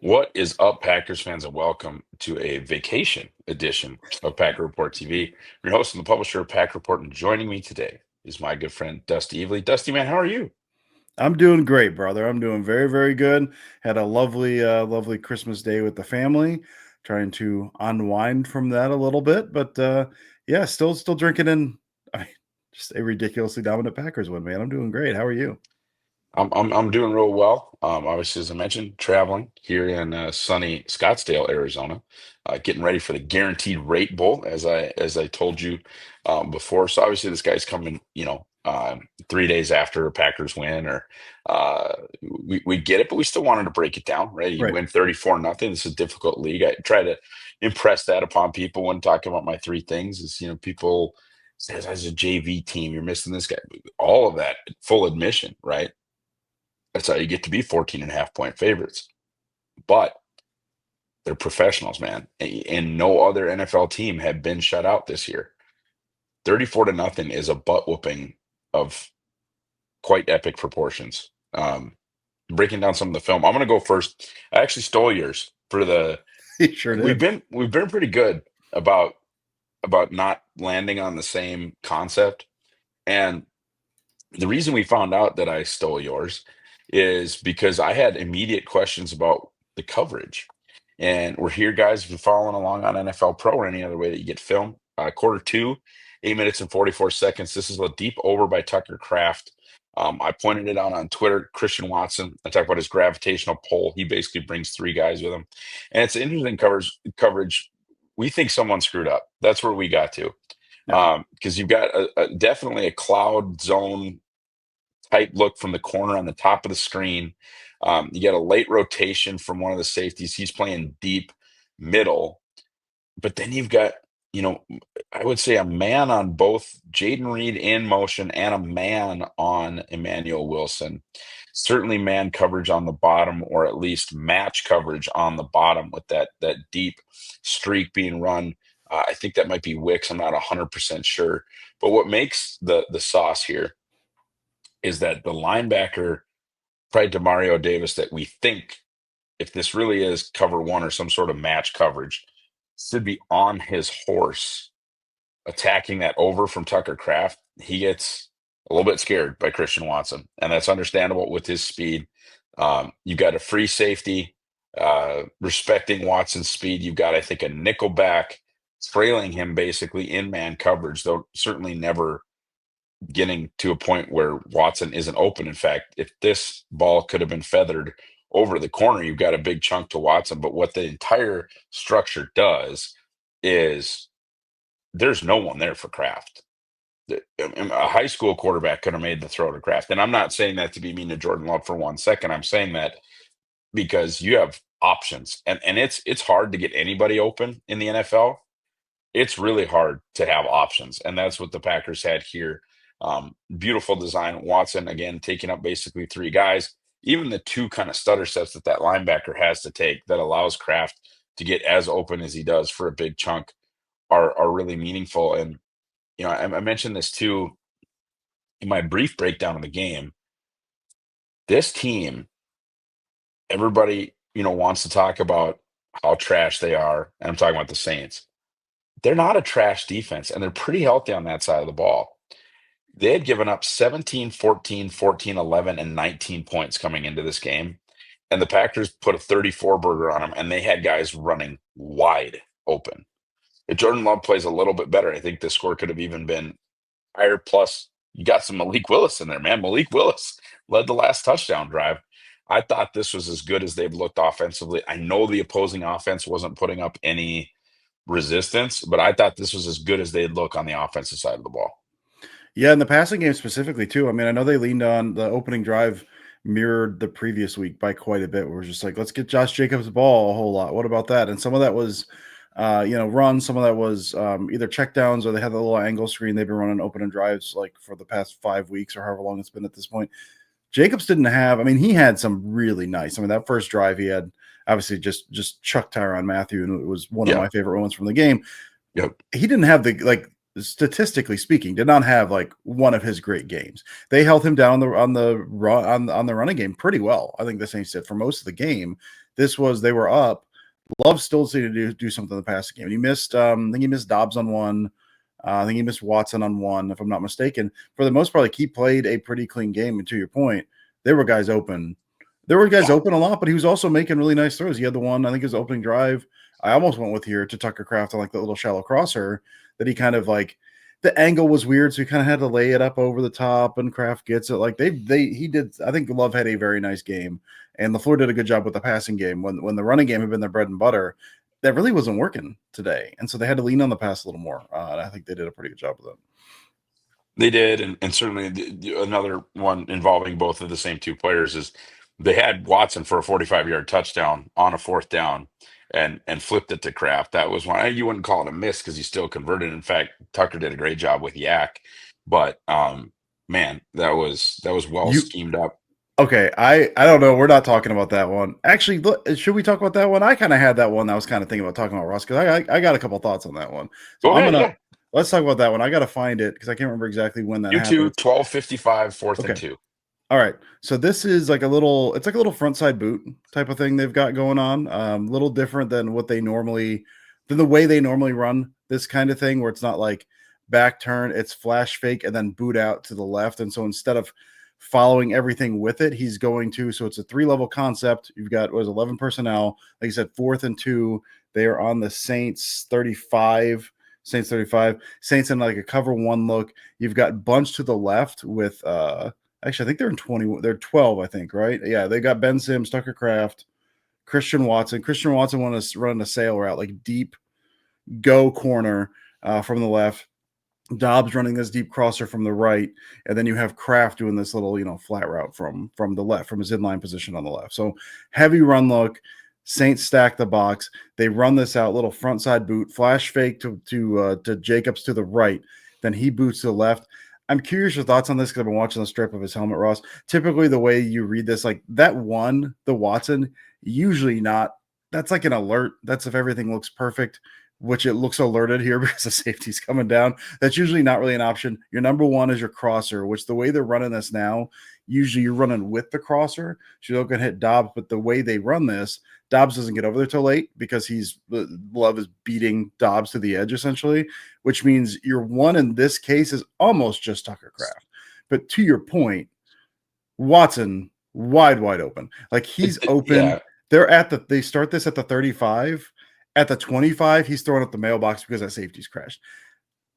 What is up, Packers fans, and welcome to a vacation edition of Packer Report TV. Your host and the publisher of Packer Report, and joining me today is my good friend Dusty Evely. Dusty, man, how are you? I'm doing great, brother. I'm doing very, very good. Had a lovely Christmas day with the family, trying to unwind from that a little bit. But yeah, still drinking in. I mean, just a ridiculously dominant Packers win, man. I'm doing great. How are you? I'm doing real well. Obviously, as I mentioned, traveling here in sunny Scottsdale, Arizona, getting ready for the Guaranteed Rate Bowl, as I told you before. So obviously, this guy's coming, 3 days after a Packers win, or we get it, but we still wanted to break it down, right? You Right. win 34-0. It's a difficult league. I try to impress that upon people when talking about my three things. Is people says as a JV team, you're missing this guy. All of that, full admission, right? That's how you get to be 14 and a half point favorites. But they're professionals, man. And no other NFL team had been shut out this year. 34-0 is a butt whooping of quite epic proportions. Breaking down some of the film. I'm gonna go first. I actually stole yours for the He sure we've did. been we've been pretty good about not landing on the same concept. And the reason we found out that I stole yours is because I had immediate questions about the coverage. And we're here, guys. If you're following along on NFL Pro or any other way that you get film, quarter two, 8 minutes and 44 seconds. This is a deep over by Tucker Kraft. I pointed it out on Twitter. Christian Watson. I talked about his gravitational pull. He basically brings three guys with him, and it's interesting coverage. We think someone screwed up. That's where we got to, Yeah. because you've got definitely a cloud zone type look from the corner on the top of the screen. You get a late rotation from one of the safeties. He's playing deep middle, but then you've got, you know, I would say a man on both Jaden Reed in motion and a man on Emmanuel Wilson. Certainly man coverage on the bottom, or at least match coverage on the bottom with that deep streak being run. I think that might be Wicks. I'm not 100% sure. But what makes the sauce here is that the linebacker, probably Demario Davis, that we think, if this really is cover one or some sort of match coverage, should be on his horse attacking that over from Tucker Kraft. He gets a little bit scared by Christian Watson, and that's understandable with his speed. You got a free safety respecting Watson's speed. You've got, I think, a nickel back trailing him basically in man coverage, though certainly never getting to a point where Watson isn't open. In fact, if this ball could have been feathered over the corner, you've got a big chunk to Watson. But what the entire structure does is there's no one there for Kraft. A high school quarterback could have made the throw to Kraft. And I'm not saying that to be mean to Jordan Love for 1 second. I'm saying that because you have options. And it's hard to get anybody open in the NFL. It's really hard to have options, and that's what the Packers had here. Beautiful design. Watson again taking up basically three guys. Even the two kind of stutter steps that linebacker has to take that allows Kraft to get as open as he does for a big chunk are really meaningful. And I mentioned this too in my brief breakdown of the game. This team, everybody wants to talk about how trash they are, and I'm talking about the Saints. They're not a trash defense, and they're pretty healthy on that side of the ball. They had given up 17, 14, 14, 11, and 19 points coming into this game. And the Packers put a 34 burger on them, and they had guys running wide open. If Jordan Love plays a little bit better, I think the score could have even been higher. Plus, you got some Malik Willis in there, man. Malik Willis led the last touchdown drive. I thought this was as good as they've looked offensively. I know the opposing offense wasn't putting up any resistance, but I thought this was as good as they'd look on the offensive side of the ball. Yeah, in the passing game specifically too. I mean, I know they leaned on the opening drive, mirrored the previous week by quite a bit. We're just like, let's get Josh Jacobs the ball a whole lot. What about that? And some of that was, run. Some of that was either checkdowns or they had the little angle screen. They've been running opening drives like for the past 5 weeks or however long it's been at this point. Jacobs didn't have. I mean, he had some really nice. I mean, that first drive he had obviously just chucked Tyrann Mathieu, and it was one of Yeah. my favorite moments from the game. Yep. He didn't have the statistically speaking, did not have like one of his great games. They held him down on the running game pretty well. I think the Saints did for most of the game. They were up. Love still needed to do something in the passing game. And he missed, I think he missed Dobbs on one. I think he missed Watson on one, if I'm not mistaken. For the most part, like, he played a pretty clean game. And to your point, there were guys open. There were guys Yeah. open a lot, but he was also making really nice throws. He had the one, I think his opening drive. I almost went with here to Tucker Kraft on like the little shallow crosser that he kind of like, the angle was weird, so he kind of had to lay it up over the top, and Kraft gets it. Like he did. I think Love had a very nice game, and LaFleur did a good job with the passing game. When the running game had been their bread and butter, that really wasn't working today, and so they had to lean on the pass a little more. And I think they did a pretty good job with it. They did, and certainly another one involving both of the same two players is they had Watson for a 45-yard touchdown on a fourth down, and flipped it to Kraft. That was one you wouldn't call it a miss because he still converted. In fact, Tucker did a great job with Yak, but man, that was well You schemed up. okay? I don't know. We're not talking about that one. Actually, look, should we talk about that one? I kind of had that one. I was kind of thinking about talking about Ross because I got a couple thoughts on that one. So Go I'm ahead, gonna yeah. let's talk about that one. I got to find it because I can't remember exactly when that You happened. two, 12:55, fourth and Okay. two. All right. So this is like it's like a little front side boot type of thing they've got going on. A little different than than the way they normally run this kind of thing, where it's not like back turn, it's flash fake and then boot out to the left. And so instead of following everything with it, he's going to, so it's a 3-level concept. You've got, 11 personnel, like I said, fourth and two. They are on the Saints 35. Saints in like a cover one look. You've got bunch to the left with actually, I think they're in 20. They're 12, I think, right? Yeah, they got Ben Sims, Tucker Kraft, Christian Watson. Christian Watson wanted to run a sail route, like deep go corner from the left. Dobbs running this deep crosser from the right, and then you have Kraft doing this little, flat route from the left, from his inline position on the left. So heavy run look. Saints stack the box. They run this out, little front side boot, flash fake to Jacobs to the right. Then he boots to the left. I'm curious your thoughts on this because I've been watching the strip of his helmet, Ross. Typically, the way you read this, like that one, the Watson, usually not. That's like an alert. That's if everything looks perfect, which it looks alerted here because the safety's coming down. That's usually not really an option. Your number one is your crosser, which the way they're running this now, usually you're running with the crosser. So you're going to hit Dobbs, but the way they run this, Dobbs doesn't get over there till late because Love is beating Dobbs to the edge essentially, which means your one in this case is almost just Tucker Kraft. But to your point, Watson wide open. Like he's open. Yeah, They start this at the 35. At the 25, he's throwing up the mailbox because that safety's crashed.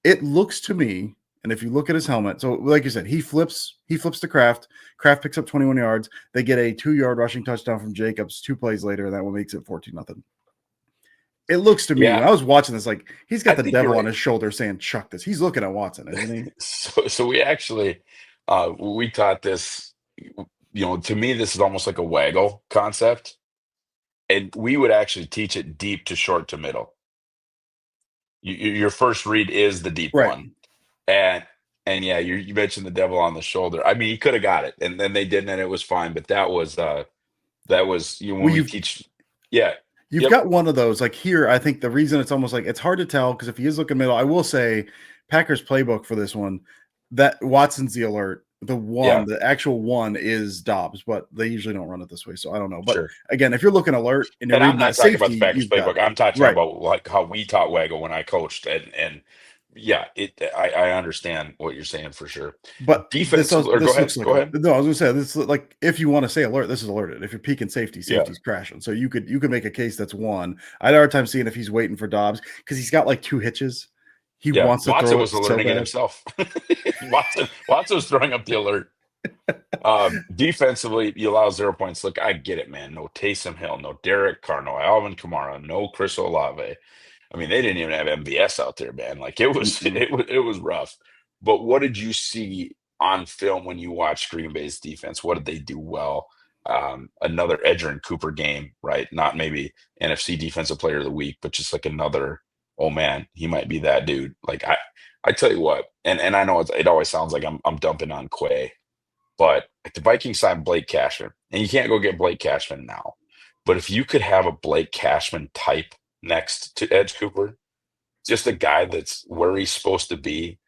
It looks to me, and if you look at his helmet, so like you said, he flips to Kraft. Kraft picks up 21 yards. They get a 2-yard rushing touchdown from Jacobs 2 plays later, and that one makes it 14-0. It looks to me yeah. when I was watching this, like he's I got the think you're devil on right. his shoulder saying, "Chuck this." He's looking at Watson, isn't he? So we actually we taught this. To me, this is almost like a waggle concept, and we would actually teach it deep to short to middle. Your first read is the deep Right. one, and yeah, you mentioned the devil on the shoulder. I mean, he could have got it, and then they didn't, and it was fine. But that was when Well, we teach. Yeah, you've yep, got one of those. Like here, I think the reason it's almost like it's hard to tell because if he is looking middle, I will say Packers playbook for this one, that Watson's the alert. yeah, The actual one is Dobbs, but they usually don't run it this way. So I don't know. But sure. again, if you're looking alert and you're And I'm reading not that talking about the safety, Packers you've got playbook. it. I'm talking Right. about like how we taught Waggle when I coached, and yeah, I understand what you're saying for sure. But Defense, or go this ahead, looks like go a ahead. no. I was gonna say this like if you want to say alert, this is alerted. If you're peaking safety, Yeah, safety's crashing. So you could make a case that's one. I had a hard time seeing if he's waiting for Dobbs because he's got like 2 hitches. He yeah. wants to Watson throw it was so alerting it bad. himself. Watson was throwing up the alert. Defensively, you allow 0 points. Look, I get it, man. No Taysom Hill, no Derek Carr, no Alvin Kamara, no Chris Olave. I mean, they didn't even have MVS out there, man. Like it was, Mm-mm. it was rough. But what did you see on film when you watched Green Bay's defense? What did they do well? Another Edgerrin Cooper game, right? Not maybe NFC Defensive Player of the Week, but just like another. Oh man, he might be that dude. Like I tell you what, and I know it always sounds like I'm dumping on Quay, but if the Vikings signed Blake Cashman, and you can't go get Blake Cashman now, but if you could have a Blake Cashman type next to Edge Cooper, just a guy that's where he's supposed to be.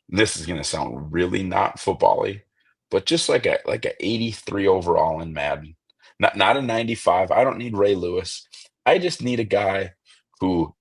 This is going to sound really not football-y, but just like a 83 overall in Madden, Not a 95. I don't need Ray Lewis. I just need a guy who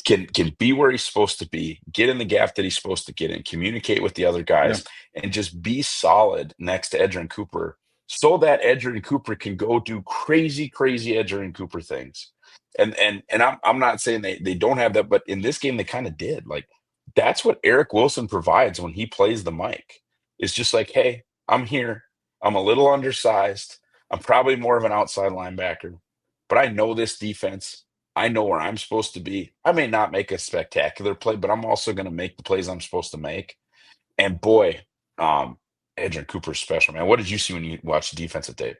can be where he's supposed to be, get in the gap that he's supposed to get in, communicate with the other Yeah. guys, and just be solid next to Edgerrin Cooper, so that Edgerrin Cooper can go do crazy, crazy Edgerrin Cooper things. And I'm not saying they don't have that, but in this game they kind of did. Like that's what Eric Wilson provides when he plays the mic. It's just like, hey, I'm here. I'm a little undersized. I'm probably more of an outside linebacker, but I know this defense. I know where I'm supposed to be. I may not make a spectacular play, but I'm also going to make the plays I'm supposed to make. And boy, um, Adrian Cooper's special, man. What did you see when you watched the defensive tape?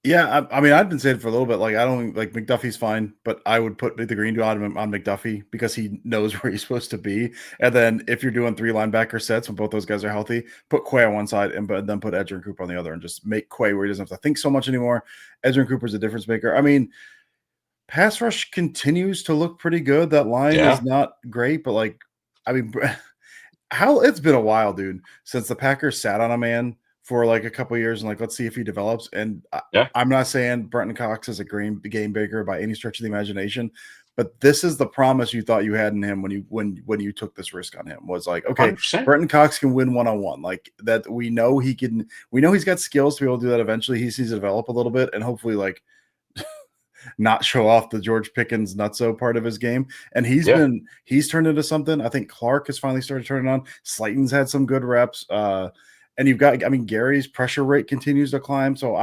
Yeah, I mean, I've been saying for a little bit, like I don't like McDuffie's fine, but I would put the green dot on McDuffie because he knows where he's supposed to be. And then if you're doing 3 linebacker sets when both those guys are healthy, put Quay on one side and but then put Edgerrin Cooper on the other, and just make Quay where he doesn't have to think so much anymore. Edgerrin Cooper's a difference maker. I mean, pass rush continues to look pretty good. That line is Yeah, not great, but like, I mean, how it's been a while, dude, since the Packers sat on a man for like a couple years and like let's see if he develops. And yeah, I'm not saying Brenton Cox is a game breaker by any stretch of the imagination, but this is the promise you thought you had in him when you took this risk on him was like, okay, 100%. Brenton Cox can win 1-on-1, like that. We know he can. We know he's got skills to be able to do that eventually. He sees it develop a little bit, and hopefully, like not show off the George Pickens nutso part of his game. And Yeah, he's turned into something. I think Clark has finally started turning on. Slayton's had some good reps. And you've got, I mean, Gary's pressure rate continues to climb. So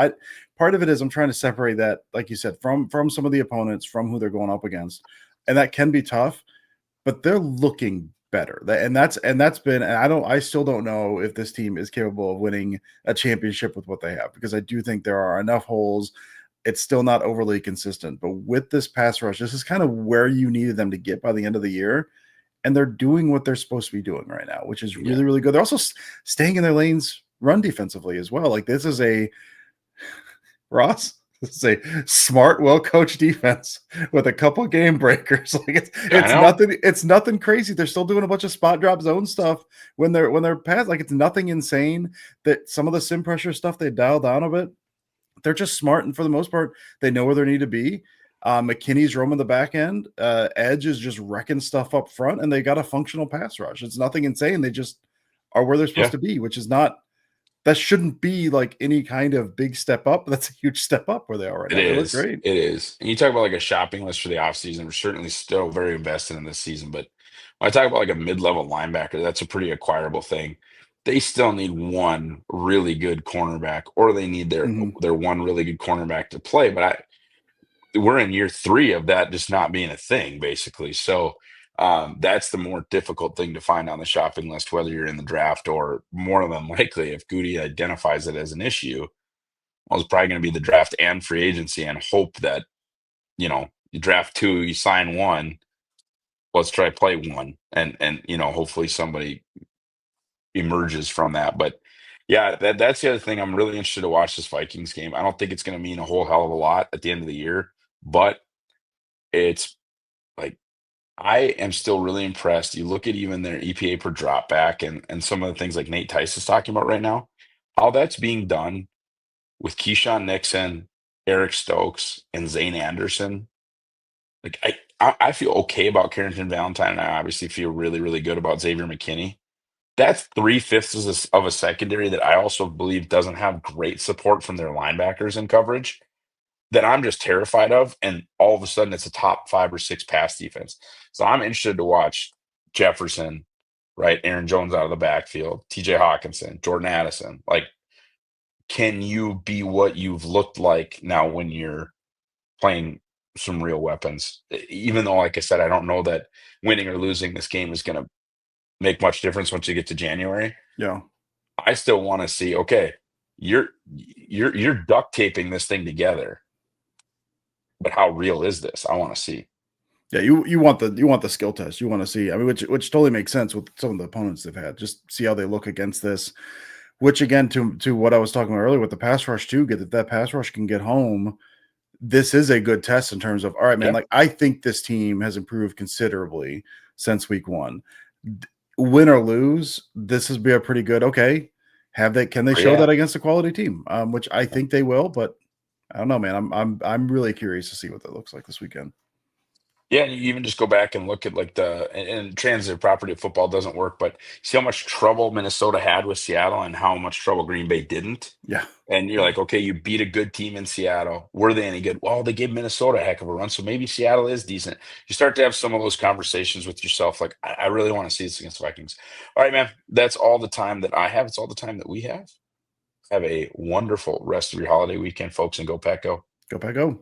part of it is I'm trying to separate that, like you said, from some of the opponents, from who they're going up against. And that can be tough, but they're looking better. And that's been, and I still don't know if this team is capable of winning a championship with what they have, because I do think there are enough holes. It's still not overly consistent, but with this pass rush, this is kind of where you needed them to get by the end of the year. And they're doing what they're supposed to be doing right now, which is yeah. really, really good. They're also staying in their lanes run defensively as well. Like this is a Ross. This is a smart, well-coached defense with a couple game breakers. Like I it's know nothing. It's nothing crazy. They're still doing a bunch of spot drop zone stuff when they're past. Like it's nothing insane. That some of the sim pressure stuff they dial down a bit. They're just smart, and for the most part, they know where they need to be. McKinney's roaming the back end. Edge is just wrecking stuff up front, and they got a functional pass rush. It's nothing insane. They just are where they're supposed yeah. to be, which is not that shouldn't be like any kind of big step up. That's a huge step up where they are right It now. They look is. great. It is. And you talk about like a shopping list for the offseason. We're certainly still very invested in this season. But when I talk about like a mid-level linebacker, that's a pretty acquirable thing. They still need one really good cornerback, or they need Mhm. their one really good cornerback to play. But we're in year three of that just not being a thing, basically. So that's the more difficult thing to find on the shopping list, whether you're in the draft or more than likely, if Goody identifies it as an issue, well, it's probably going to be the draft and free agency and hope that, you draft two, you sign one, let's try play one. And hopefully somebody emerges from that. But yeah, that's the other thing. I'm really interested to watch this Vikings game. I don't think it's going to mean a whole hell of a lot at the end of the year, but it's like I am still really impressed. You look at even their EPA per drop back and some of the things like Nate Tice is talking about right now, how that's being done with Keyshawn Nixon, Eric Stokes, and Zane Anderson. Like I feel okay about Carrington Valentine, and I obviously feel really, really good about Xavier McKinney. That's 3/5 of a secondary that I also believe doesn't have great support from their linebackers in coverage, that I'm just terrified of. And all of a sudden, it's a top 5 or 6 pass defense. So I'm interested to watch Jefferson, right? Aaron Jones out of the backfield, TJ Hawkinson, Jordan Addison. Like, can you be what you've looked like now when you're playing some real weapons? Even though, like I said, I don't know that winning or losing this game is going to make much difference once you get to January. Yeah. I still want to see, okay, you're duct taping this thing together, but how real is this? I want to see. Yeah, you want the skill test. You want to see. I mean, which totally makes sense with some of the opponents they've had. Just see how they look against this. Which again, to what I was talking about earlier with the pass rush too. Get that pass rush can get home. This is a good test in terms of, all right, man. Yeah, Like I think this team has improved considerably since week one. Win or lose, this has been a pretty good. Okay, have they? Can they show yeah. that against a quality team? Which I think they will, but I don't know, man. I'm really curious to see what that looks like this weekend. Yeah, and you even just go back and look at like and transitive property of football doesn't work, but see how much trouble Minnesota had with Seattle and how much trouble Green Bay didn't. Yeah, And you're yeah. like, okay, you beat a good team in Seattle. Were they any good? Well, they gave Minnesota a heck of a run, so maybe Seattle is decent. You start to have some of those conversations with yourself, like, I really want to see this against the Vikings. All right, man, that's all the time that I have. It's all the time that we have. Have a wonderful rest of your holiday weekend, folks, and go Pack Go. Go Pack Go.